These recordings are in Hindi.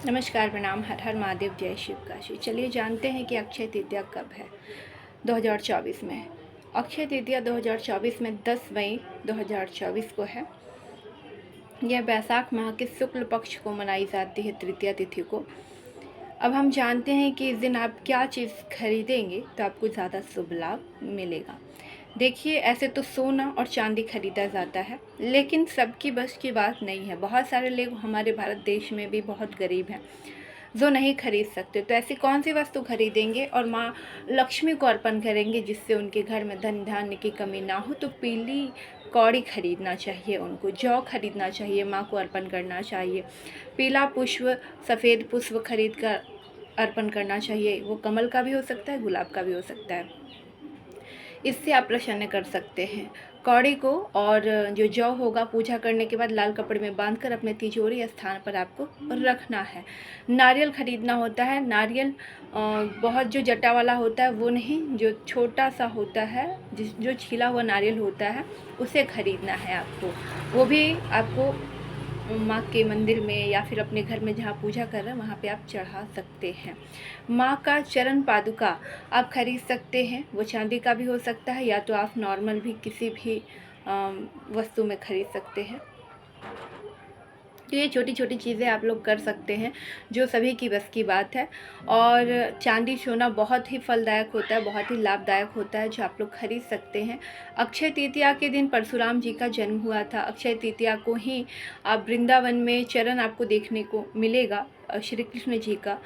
नमस्कार, प्रणाम, हर हर महादेव, जय शिव काशी। चलिए जानते हैं कि अक्षय तृतीया कब है 2024 में। अक्षय तृतीया 2024 में 10 मई 2024 को है। यह बैसाख माह के शुक्ल पक्ष को मनाई जाती है तृतीया तिथि को। अब हम जानते हैं कि इस दिन आप क्या चीज़ खरीदेंगे तो आपको ज़्यादा शुभ लाभ मिलेगा। देखिए, ऐसे तो सोना और चांदी खरीदा जाता है, लेकिन सबकी बस की बात नहीं है। बहुत सारे लोग हमारे भारत देश में भी बहुत गरीब हैं जो नहीं खरीद सकते, तो ऐसी कौन सी वस्तु खरीदेंगे और माँ लक्ष्मी को अर्पण करेंगे जिससे उनके घर में धन धान्य की कमी ना हो। तो पीली कौड़ी खरीदना चाहिए, उनको जौ खरीदना चाहिए, माँ को अर्पण करना चाहिए। पीला पुष्प, सफ़ेद पुष्प खरीद कर अर्पण करना चाहिए। वो कमल का भी हो सकता है, गुलाब का भी हो सकता है। इससे आप प्रसन्न कर सकते हैं। कौड़ी को और जो जौ होगा पूजा करने के बाद लाल कपड़े में बांधकर अपने तिजोरी स्थान पर आपको रखना है। नारियल खरीदना होता है। नारियल बहुत जो जटा वाला होता है वो नहीं, जो छोटा सा होता है, जो छिला हुआ नारियल होता है उसे खरीदना है आपको। वो भी आपको माँ के मंदिर में या फिर अपने घर में जहाँ पूजा कर रहे हैं वहाँ पे आप चढ़ा सकते हैं। माँ का चरण पादुका आप खरीद सकते हैं। वो चांदी का भी हो सकता है या तो आप नॉर्मल भी किसी भी वस्तु में खरीद सकते हैं। तो ये छोटी छोटी चीज़ें आप लोग कर सकते हैं जो सभी की बस की बात है। और चांदी सोना बहुत ही फलदायक होता है, बहुत ही लाभदायक होता है, जो आप लोग खरीद सकते हैं। अक्षय तृतीया के दिन परशुराम जी का जन्म हुआ था। अक्षय तृतीया को ही आप वृंदावन में चरण आपको देखने को मिलेगा श्री कृष्ण जी का,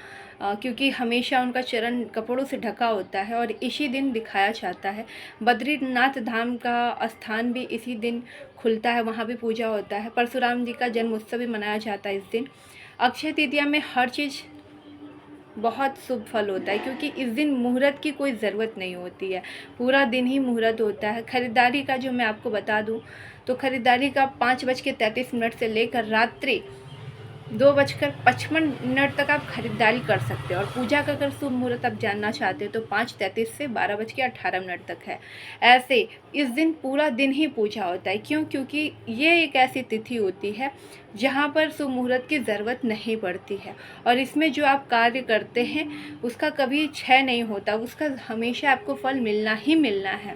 क्योंकि हमेशा उनका चरण कपड़ों से ढका होता है और इसी दिन दिखाया जाता है। बद्रीनाथ धाम का स्थान भी इसी दिन खुलता है, वहाँ भी पूजा होता है। परशुराम जी का जन्म उत्सव भी मनाया जाता है इस दिन। अक्षय तृतीया में हर चीज़ बहुत शुभ फल होता है, क्योंकि इस दिन मुहूर्त की कोई ज़रूरत नहीं होती है, पूरा दिन ही मुहूर्त होता है। ख़रीदारी का जो मैं आपको बता दूं तो ख़रीदारी का 5:33 से लेकर रात्रि 2:55 तक आप खरीदारी कर सकते हैं। और पूजा का अगर शुभ मुहूर्त आप जानना चाहते हैं तो 5:33 से 12:18 तक है। ऐसे इस दिन पूरा दिन ही पूजा होता है। क्यों? क्योंकि ये एक ऐसी तिथि होती है जहाँ पर शुभ मुहूर्त की ज़रूरत नहीं पड़ती है, और इसमें जो आप कार्य करते हैं उसका कभी क्षय नहीं होता, उसका हमेशा आपको फल मिलना ही मिलना है।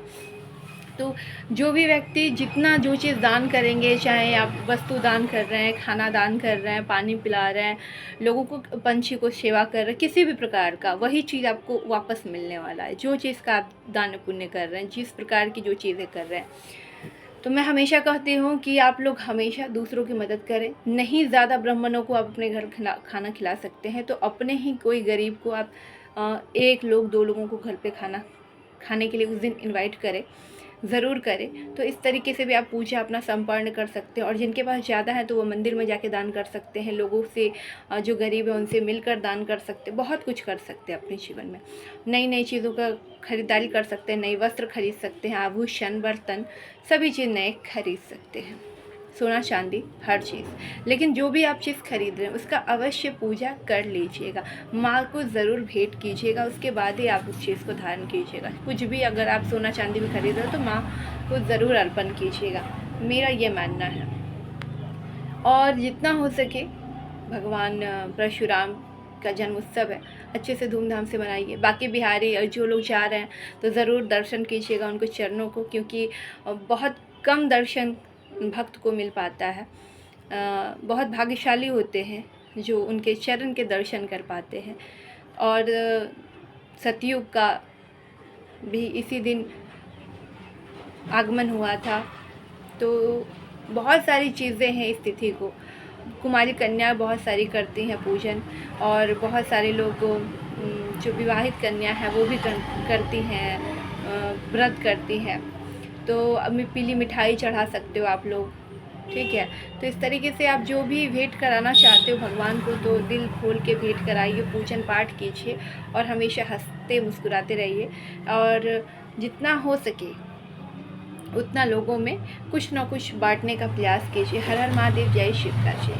तो जो भी व्यक्ति जितना जो चीज़ दान करेंगे, चाहे आप वस्तु दान कर रहे हैं, खाना दान कर रहे हैं, पानी पिला रहे हैं, लोगों को, पंछी को सेवा कर रहे हैं, किसी भी प्रकार का, वही चीज़ आपको वापस मिलने वाला है। जो चीज़ का आप दान पुण्य कर रहे हैं, जिस प्रकार की जो चीज़ें कर रहे हैं। तो मैं हमेशा कहती हूँ कि आप लोग हमेशा दूसरों की मदद करें। नहीं ज़्यादा ब्राह्मणों को आप अपने घर खाना खिला सकते हैं तो अपने ही कोई गरीब को आप 1 लोग 2 लोगों को घर पे खाना खाने के लिए उस दिन इनवाइट करें, ज़रूर करें। तो इस तरीके से भी आप पूजा अपना संपन्न कर सकते हैं। और जिनके पास ज़्यादा है तो वो मंदिर में जाके दान कर सकते हैं, लोगों से जो गरीब है उनसे मिलकर दान कर सकते हैं, बहुत कुछ कर सकते हैं अपने जीवन में। नई नई चीज़ों का खरीदारी कर सकते हैं, नए वस्त्र खरीद सकते हैं, आभूषण, बर्तन, सभी चीज़ नए खरीद सकते हैं, सोना चांदी हर चीज़। लेकिन जो भी आप चीज़ खरीद रहे हैं उसका अवश्य पूजा कर लीजिएगा, माँ को ज़रूर भेंट कीजिएगा, उसके बाद ही आप उस चीज़ को धारण कीजिएगा। कुछ भी अगर आप सोना चांदी भी खरीद रहे हो तो माँ को ज़रूर अर्पण कीजिएगा, मेरा ये मानना है। और जितना हो सके भगवान परशुराम का जन्म उत्सव है, अच्छे से धूमधाम से मनाइए। बाकी बिहारी जो लोग जा रहे हैं तो ज़रूर दर्शन कीजिएगा उनको चरणों को, क्योंकि बहुत कम दर्शन भक्त को मिल पाता है। बहुत भाग्यशाली होते हैं जो उनके चरण के दर्शन कर पाते हैं। और सतयुग का भी इसी दिन आगमन हुआ था। तो बहुत सारी चीज़ें हैं इस तिथि को। कुमारी कन्या बहुत सारी करती हैं पूजन, और बहुत सारे लोग जो विवाहित कन्या है वो भी करती हैं, व्रत करती हैं। तो अब पीली मिठाई चढ़ा सकते हो आप लोग, ठीक है। तो इस तरीके से आप जो भी भेंट कराना चाहते हो भगवान को तो दिल खोल के भेंट कराइए, पूजन पाठ कीजिए और हमेशा हंसते मुस्कुराते रहिए। और जितना हो सके उतना लोगों में कुछ ना कुछ बांटने का प्रयास कीजिए। हर हर महादेव, जय शिव काशी।